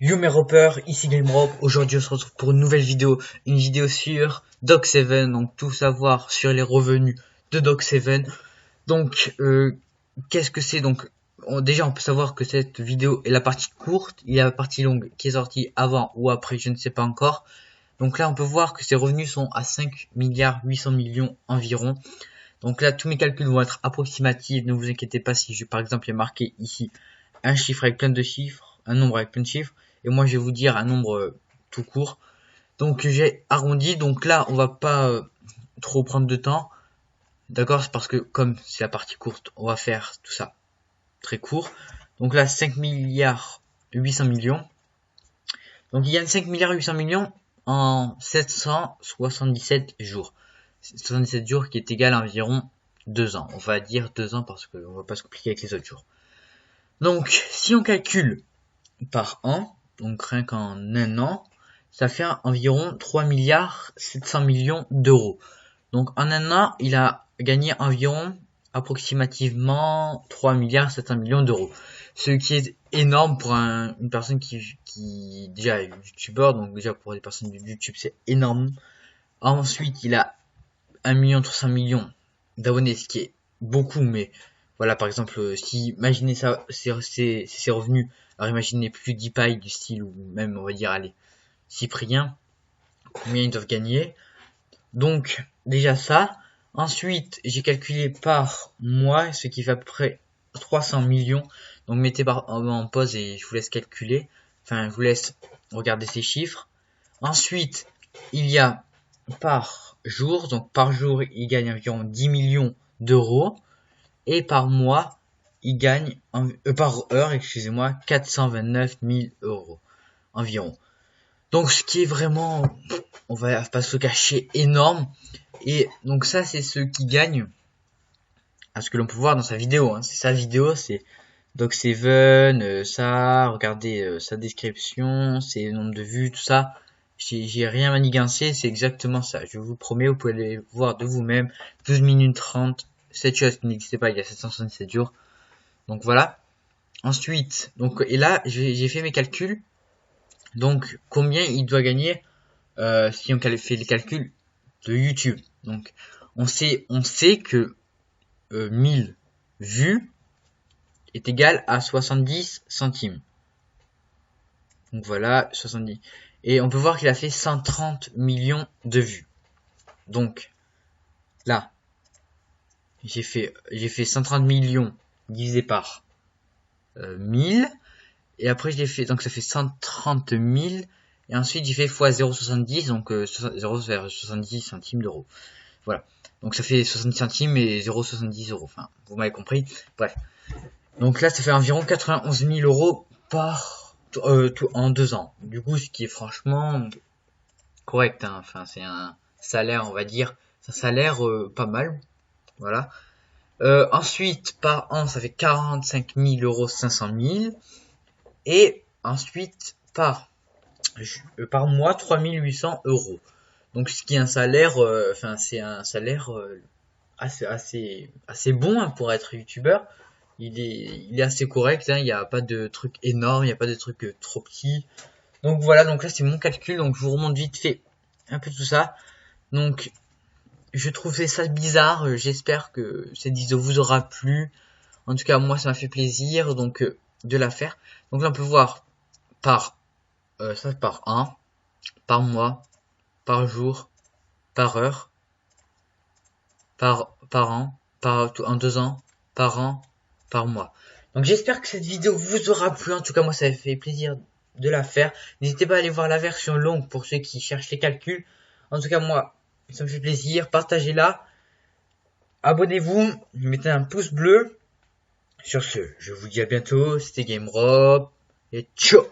Yo mes rappeurs, ici GameRob. Aujourd'hui on se retrouve pour une nouvelle vidéo, une vidéo sur Doc7, donc tout savoir sur les revenus de Doc7. Donc qu'est-ce que c'est? Donc déjà on peut savoir que cette vidéo est la partie courte, il y a la partie longue qui est sortie avant ou après, je ne sais pas encore. Donc là on peut voir que ses revenus sont à 5 milliards 800 millions environ. Donc là tous mes calculs vont être approximatifs, ne vous inquiétez pas si par exemple il y a marqué ici un chiffre avec plein de chiffres, un nombre avec plein de chiffres, et moi je vais vous dire un nombre tout court. Donc j'ai arrondi, donc là on va pas trop prendre de temps, d'accord, c'est parce que comme c'est la partie courte, on va faire tout ça très court. Donc là 5 milliards 800 millions, donc il y a 5 milliards 800 millions en 777 jours. 77 jours qui est égal à environ 2 ans, on va dire 2 ans parce qu'on va pas se compliquer avec les autres jours. Donc, si on calcule par an, donc rien qu'en un an, ça fait environ 3 milliards 700 millions d'euros. Donc, en un an, il a gagné environ approximativement 3 milliards 700 millions d'euros. Ce qui est énorme pour une personne qui déjà est youtubeur, donc déjà pour les personnes de YouTube, c'est énorme. Ensuite, il a 1 300 000 d'abonnés, ce qui est beaucoup, mais voilà, par exemple, si imaginez ça, ses revenus, alors imaginez PewDiePie du style, ou même on va dire, allez, Cyprien, combien ils doivent gagner. Donc déjà ça. Ensuite, j'ai calculé par mois, ce qui fait à peu près 300 millions. Donc mettez en pause et je vous laisse calculer. Enfin, je vous laisse regarder ces chiffres. Ensuite, il y a par jour, donc par jour, il gagne environ 10 millions d'euros. Et par mois, il gagne, par heure, excusez-moi, 429 000 euros environ. Donc ce qui est vraiment, on va pas se cacher, énorme. Et donc ça, c'est ce qui gagne, à ce que l'on peut voir dans sa vidéo. Hein. C'est sa vidéo, c'est Doc7, ça, regardez sa description, ses nombres de vues, tout ça. J'ai rien manigancé, c'est exactement ça. Je vous promets, vous pouvez aller voir de vous-même. 12 minutes 30, cette chose qui n'existait pas il y a 767 jours. Donc voilà. Ensuite, donc et là, j'ai fait mes calculs. Donc combien il doit gagner si on fait les calculs de YouTube. Donc on sait que 1000 vues est égal à 70 centimes. Donc voilà, 70. Et on peut voir qu'il a fait 130 millions de vues. Donc là, j'ai fait 130 millions divisé par 1000. Et après je l'ai fait, donc ça fait 130 000. Et ensuite j'ai fait x 0,70, donc 0,70 centimes d'euros. Voilà. Donc ça fait 70 centimes et 0,70 euros. Enfin, vous m'avez compris. Bref. Donc là, ça fait environ 91 000 euros par en 2 ans. Du coup, ce qui est franchement correct. Hein. Enfin, c'est un salaire, on va dire. C'est un salaire pas mal. Voilà. Ensuite, par an, ça fait 45 000 euros 500 000. Et ensuite, par mois, 3 800 euros. Donc, ce qui est un salaire, enfin, c'est un salaire assez bon hein, pour être youtubeur. Il est assez correct, hein, il n'y a pas de trucs énormes, il n'y a pas de trucs trop petits. Donc voilà, donc là c'est mon calcul, donc je vous remonte vite fait un peu tout ça. Donc je trouvais ça bizarre, j'espère que cette vidéo vous aura plu. En tout cas moi ça m'a fait plaisir donc de la faire. Donc là on peut voir par ça par an, par mois, par jour, par heure, par an, en 2 ans, par an, par mois. Donc j'espère que cette vidéo vous aura plu. En tout cas moi ça m'a fait plaisir de la faire. N'hésitez pas à aller voir la version longue pour ceux qui cherchent les calculs. En tout cas moi ça me fait plaisir. Partagez-la. Abonnez-vous. Mettez un pouce bleu. Sur ce, je vous dis à bientôt. C'était GameRob. Et ciao.